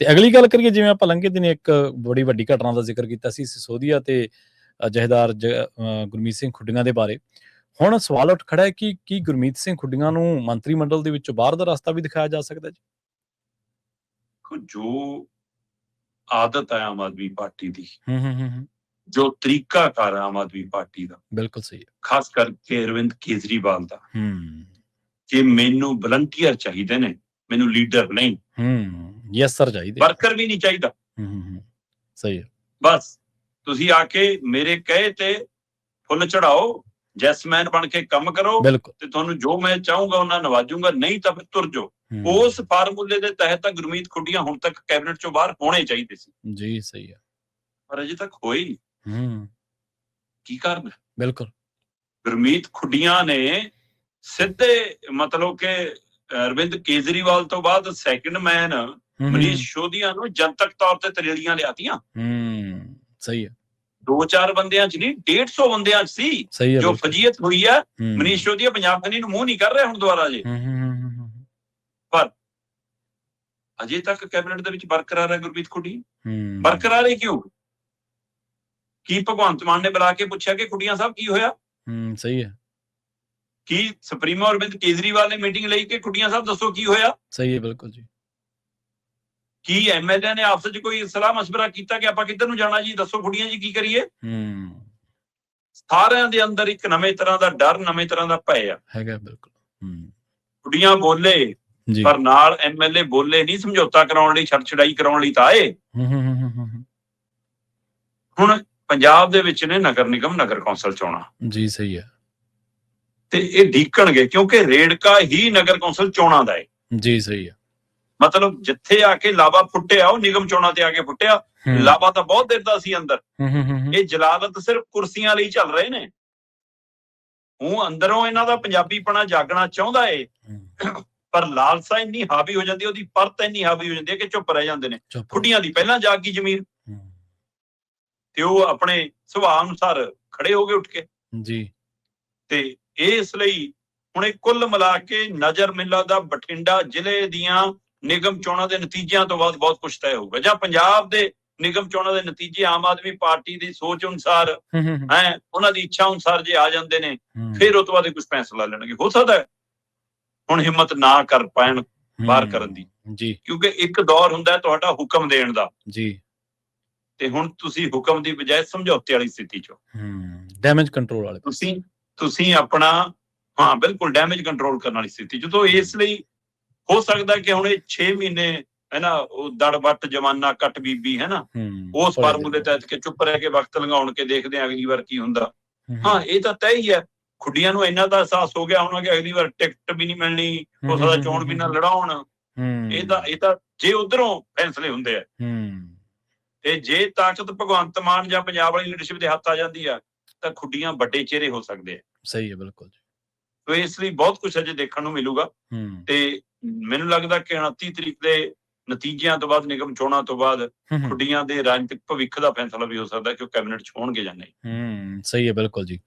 ਤੇ ਅਗਲੀ ਗੱਲ ਕਰੀਏ, ਜਿਵੇਂ ਆਪਾਂ ਲੰਘੇ ਦਿਨ ਇੱਕ ਬੜੀ ਵੱਡੀ ਘਟਨਾ ਦਾ ਜ਼ਿਕਰ ਕੀਤਾ ਸੀ, ਸਿਸੋਦੀਆ ਤੇ ਜਥੇਦਾਰ ਗੁਰਮੀਤ ਸਿੰਘ ਖੁੱਡੀਆਂ ਦੇ ਬਾਰੇ। ਹੁਣ ਸਵਾਲ ਉੱਠ ਖੜਾ ਹੈ ਕਿ ਕੀ ਗੁਰਮੀਤ ਸਿੰਘ ਖੁੱਡੀਆਂ ਨੂੰ ਮੰਤਰੀ ਮੰਡਲ ਦੇ ਵਿੱਚੋਂ ਬਾਹਰ ਦਾ ਰਸਤਾ ਵੀ ਦਿਖਾਇਆ ਜਾ ਸਕਦਾ ਜੀ? ਜੋ ਆਦਤ ਹੈ ਆਮ ਆਦਮੀ ਪਾਰਟੀ ਦੀ, ਹੂੰ। ਜੋ ਤਰੀਕਾਕਾਰ ਹੈ ਆਮ ਆਦਮੀ ਪਾਰਟੀ ਦਾ, ਬਿਲਕੁਲ ਸਹੀ ਹੈ। ਖਾਸ ਕਰਕੇ ਅਰਵਿੰਦ ਕੇਜਰੀਵਾਲ ਦਾ, ਹੂੰ। ਕਿ ਮੈਨੂੰ ਵਲੰਟੀਅਰ ਚਾਹੀਦੇ ਨੇ, ਮੈਨੂੰ ਲੀਡਰ ਨਹੀਂ। ਯੈਸ ਸਰ ਚਾਹੀਦੇ। ਵਰਕਰ ਵੀ ਨਹੀਂ ਚਾਹੀਦਾ। ਸਹੀ ਹੈ। ਬਸ ਤੁਸੀਂ ਆ ਕੇ ਮੇਰੇ ਕਹੇ ਤੇ ਫੁੱਲ ਚੜਾਓ, ਜੈਸਮੈਨ ਬਣ ਕੇ ਕੰਮ ਕਰੋ, ਤੇ ਤੁਹਾਨੂੰ ਜੋ ਮੈਂ ਚਾਹੂੰਗਾ ਉਹਨਾਂ ਨਵਾਜੂੰਗਾ, ਨਹੀਂ ਤਾਂ ਫਿਰ ਤੁਰ ਜਾਓ। ਉਸ ਫਾਰਮੂਲੇ ਦੇ ਤਹਿਤ ਤਾਂ ਗੁਰਮੀਤ ਖੁੱਡੀਆਂ ਹੁਣ ਤੱਕ ਕੈਬਨਿਟ ਚੋਂ ਬਾਹਰ ਹੋਣੇ ਚਾਹੀਦੇ ਸੀ ਜੀ। ਸਹੀ ਹੈ। ਪਰ ਅਜੇ ਤੱਕ ਹੋਏ ਨਹੀਂ। ਕੀ ਕਾਰਨ ਹੈ? ਬਿਲਕੁਲ। ਗੁਰਮੀਤ ਖੁੱਡੀਆਂ ਨੇ ਸਿੱਧੇ ਮਤਲਬ ਕਿ ਅਰਵਿੰਦ ਕੇਜਰੀਵਾਲ ਤੋਂ ਬਾਅਦ ਸੈਕਿੰਡ ਮੈਨ ਮਨੀਸ਼ ਸਿਸੋਦੀਆ ਨੂੰ ਜਨਤਕ ਤੌਰ ਤੇ ਤਰੇੜੀਆਂ ਲਿਆਤੀਆਂ। ਸਹੀ ਹੈ। 2-4 ਬੰਦਿਆਂ ਚ ਨਹੀਂ, 150 ਬੰਦਿਆਂ ਚ ਸੀ ਜੋ ਫਜੀਅਤ ਹੋਈ ਹੈ। ਮਨੀਸ਼ ਸਿਸੋਦੀਆ ਪੰਜਾਬ ਖਨੀ ਨੂੰ ਮੂੰਹ ਨਹੀਂ ਕਰ ਰਿਹਾ ਹੁਣ ਦੁਬਾਰਾ ਜੇ, ਪਰ ਅਜੇ ਤੱਕ ਕੈਬਨਿਟ ਦੇ ਵਿੱਚ ਬਰਕਰਾਰ ਹੈ ਗੁਰਮੀਤ ਖੁੱਡੀਆਂ। ਬਰਕਰਾਰ ਹੈ ਕਿਉਂ? ਕੀ ਭਗਵੰਤ ਮਾਨ ਨੇ ਬੁਲਾ ਕੇ ਪੁੱਛਿਆ ਕਿ ਖੁੱਡੀਆਂ ਸਾਹਿਬ ਕੀ ਹੋਇਆ? ਸਹੀ ਹੈ। ਕੀ ਸੁਪਰੀਮੋ ਅਰਵਿੰਦ ਕੇਜਰੀਵਾਲ ਨੇ ਮੀਟਿੰਗ ਲਈ ਕਿ ਖੁੱਡੀਆਂ ਸਾਹਿਬ ਦੱਸੋ ਕੀ ਹੋਇਆ? ਸਹੀ ਹੈ। ਬਿਲਕੁਲ ਜੀ। ਕੀ ਐਮਐਲਏ ਨੇ ਆਪਸ ਚ ਕੋਈ ਸਲਾਹ ਮਸ਼ਵਰਾ ਕੀਤਾ ਕਿ ਆਪਾਂ ਕਿੱਧਰ ਨੂੰ ਜਾਣਾ ਜੀ, ਦੱਸੋ ਖੁੱਡੀਆਂ ਜੀ ਕੀ ਕਰੀਏ? ਸਾਰਿਆਂ ਦੇ ਅੰਦਰ ਇੱਕ ਨਵੇਂ ਤਰ੍ਹਾਂ ਦਾ ਡਰ, ਨਵੇਂ ਤਰ੍ਹਾਂ ਦਾ ਭੈ ਆ ਹੈਗਾ। ਬਿਲਕੁਲ। ਖੁੱਡੀਆਂ ਬੋਲੇ ਪਰ ਨਾਲ ਐਮਐਲਏ ਬੋਲੇ ਨਹੀਂ, ਸਮਝੌਤਾ ਕਰਾਉਣ ਲਈ, ਛੜਛੜਾਈ ਕਰਾਉਣ ਲਈ ਤਾਂ ਆਏ। ਹੁਣ ਪੰਜਾਬ ਦੇ ਵਿੱਚ ਨੇ ਨਗਰ ਨਿਗਮ, ਨਗਰ ਕੌਂਸਲ ਚੋਣਾਂ ਜੀ। ਸਹੀ ਹੈ। ਤੇ ਇਹ ਢੀਕਣਗੇ ਕਿਉਂਕਿ ਰੇੜਕਾ ਹੀ ਨਗਰ ਕੌਂਸਲ ਚੋਣਾਂ ਦਾ ਹੈ ਜੀ। ਸਹੀ ਹੈ। ਮਤਲਬ ਜਿੱਥੇ ਆ ਕੇ ਲਾਵਾ ਫੁੱਟਿਆ ਉਹ ਨਿਗਮ ਚੋਣਾਂ ਤੇ ਆ ਕੇ ਫੁੱਟਿਆ। ਲਾਵਾ ਤਾਂ ਬਹੁਤ ਦੇਰ ਦਾ ਸੀ ਅੰਦਰ। ਇਹ ਜਲਾਲਤ ਸਿਰਫ ਕੁਰਸੀਆਂ ਲਈ ਚੱਲ ਰਹੇ ਨੇ। ਉਹ ਅੰਦਰੋਂ ਇਹਨਾਂ ਦਾ ਪੰਜਾਬੀਪਣਾ ਜਾਗਣਾ ਚਾਹੁੰਦਾ ਏ, ਪਰ ਲਾਲਸਾ ਇੰਨੀ ਹਾਵੀ ਹੋ ਜਾਂਦੀ, ਉਹਦੀ ਪਰਤ ਇੰਨੀ ਹਾਵੀ ਹੋ ਜਾਂਦੀ ਹੈ ਕਿ ਚੁੱਪ ਰਹਿ ਜਾਂਦੇ ਨੇ। ਖੁੱਡੀਆਂ ਦੀ ਪਹਿਲਾਂ ਜਾਗ ਗਈ ਜ਼ਮੀਰ, ਤੇ ਉਹ ਆਪਣੇ ਸੁਭਾਅ ਅਨੁਸਾਰ ਖੜੇ ਹੋ ਗਏ ਉੱਠ ਕੇ ਜੀ। ਤੇ ਇਸ ਲਈ ਹੁਣ ਇਹ ਕੁੱਲ ਮਿਲਾ ਕੇ ਨਜ਼ਰ ਮਿਲਦਾ ਦਾ ਬਠਿੰਡਾ ਜ਼ਿਲ੍ਹੇ ਦੀਆਂ ਨਿਗਮ ਚੋਣਾਂ ਦੇ ਨਤੀਜਿਆਂ ਤੋਂ ਬਾਅਦ ਬਹੁਤ ਕੁਝ ਤੈਅ ਹੋਊਗਾ। ਜਾਂ ਪੰਜਾਬ ਦੇ ਨਿਗਮ ਚੋਣਾਂ ਦੇ ਨਤੀਜੇ ਆਮ ਆਦਮੀ ਪਾਰਟੀ ਦੀ ਸੋਚ ਅਨੁਸਾਰ ਉਹਨਾਂ ਦੀ ਇੱਛਾ ਅਨੁਸਾਰ ਜੇ ਆ ਜਾਂਦੇ ਨੇ, ਫਿਰ ਉਹ ਤੋਂ ਬਾਅਦ ਕੁਝ ਫੈਸਲਾ ਲੈਣਗੇ। ਹੋ ਸਕਦਾ ਹੈ ਹੁਣ ਹਿੰਮਤ ਨਾ ਕਰ ਪਾਉਣ ਬਾਹਰ ਕਰਨ ਦੀ, ਕਿਉਂਕਿ ਇੱਕ ਦੌਰ ਹੁੰਦਾ ਤੁਹਾਡਾ ਹੁਕਮ ਦੇਣ ਦਾ ਜੀ, ਤੇ ਹੁਣ ਤੁਸੀਂ ਹੁਕਮ ਦੀ ਬਜਾਏ ਸਮਝੌਤੇ ਵਾਲੀ ਸਥਿਤੀ ਚ, ਡੈਮੇਜ ਕੰਟਰੋਲ ਵਾਲੇ ਤੁਸੀਂ ਆਪਣਾ ਬਿਲਕੁਲ ਡੈਮੇਜ ਕੰਟਰੋਲ ਕਰਨ ਵਾਲੀ ਸਥਿਤੀ ਜਦੋਂ। ਇਸ ਲਈ ਹੋ ਸਕਦਾ ਕਿ ਹੁਣ ਇਹ 6 ਮਹੀਨੇ ਹੈ ਨਾ, ਉਹ ਦੜ ਵੱਟ ਜਮਾਨਾ ਕੱਟ ਬੀਬੀ ਹੈ ਨਾ, ਉਸ ਫਾਰਮੂਲੇ ਤਹਿਤ ਕੇ ਚੁੱਪ ਰਹਿ ਕੇ ਵਕਤ ਲੰਘਾਉਣ ਕੇ ਦੇਖਦੇ ਆ ਅਗਲੀ ਵਾਰ ਕੀ ਹੁੰਦਾ। ਇਹ ਤਾਂ ਤੈਅ ਹੀ ਹੈ। ਖੁੱਡੀਆਂ ਨੂੰ ਇੰਨਾ ਦਾ ਅਹਿਸਾਸ ਹੋ ਗਿਆ ਹੋਣਾ ਕਿ ਅਗਲੀ ਵਾਰ ਟਿਕਟ ਵੀ ਨਹੀਂ ਮਿਲਣੀ, ਹੋ ਸਕਦਾ ਚੋਣ ਵੀ ਨਾ ਲੜਾਉਣ। ਇਹ ਤਾਂ ਜੇ ਉਧਰੋਂ ਫੈਸਲੇ ਹੁੰਦੇ ਆ, ਤੇ ਜੇ ਤਾਕਤ ਭਗਵੰਤ ਮਾਨ ਜਾਂ ਪੰਜਾਬ ਵਾਲੀ ਲੀਡਰਸ਼ਿਪ ਦੇ ਹੱਥ ਆ ਜਾਂਦੀ ਆ ਤਾਂ ਖੁੱਡੀਆਂ ਵੱਡੇ ਚਿਹਰੇ ਹੋ ਸਕਦੇ ਆ। ਸਹੀ ਹੈ। ਬਿਲਕੁਲ ਜੀ। ਤੋ ਇਸ ਲਈ ਬਹੁਤ ਕੁਛ ਅਜੇ ਦੇਖਣ ਨੂੰ ਮਿਲੂਗਾ, ਤੇ ਮੈਨੂੰ ਲੱਗਦਾ ਕਿ 29 ਤਰੀਕ ਦੇ ਨਤੀਜਿਆਂ ਤੋਂ ਬਾਅਦ, ਨਿਗਮ ਚੋਣਾਂ ਤੋਂ ਬਾਅਦ ਖੁੱਡੀਆਂ ਦੇ ਰਾਜਨੀਤਿਕ ਭਵਿੱਖ ਦਾ ਫੈਸਲਾ ਵੀ ਹੋ ਸਕਦਾ ਕਿ ਉਹ ਕੈਬਨਿਟ ਚ ਹੋਣਗੇ ਜਾਂ ਨਹੀਂ। ਸਹੀ ਹੈ। ਬਿਲਕੁਲ ਜੀ।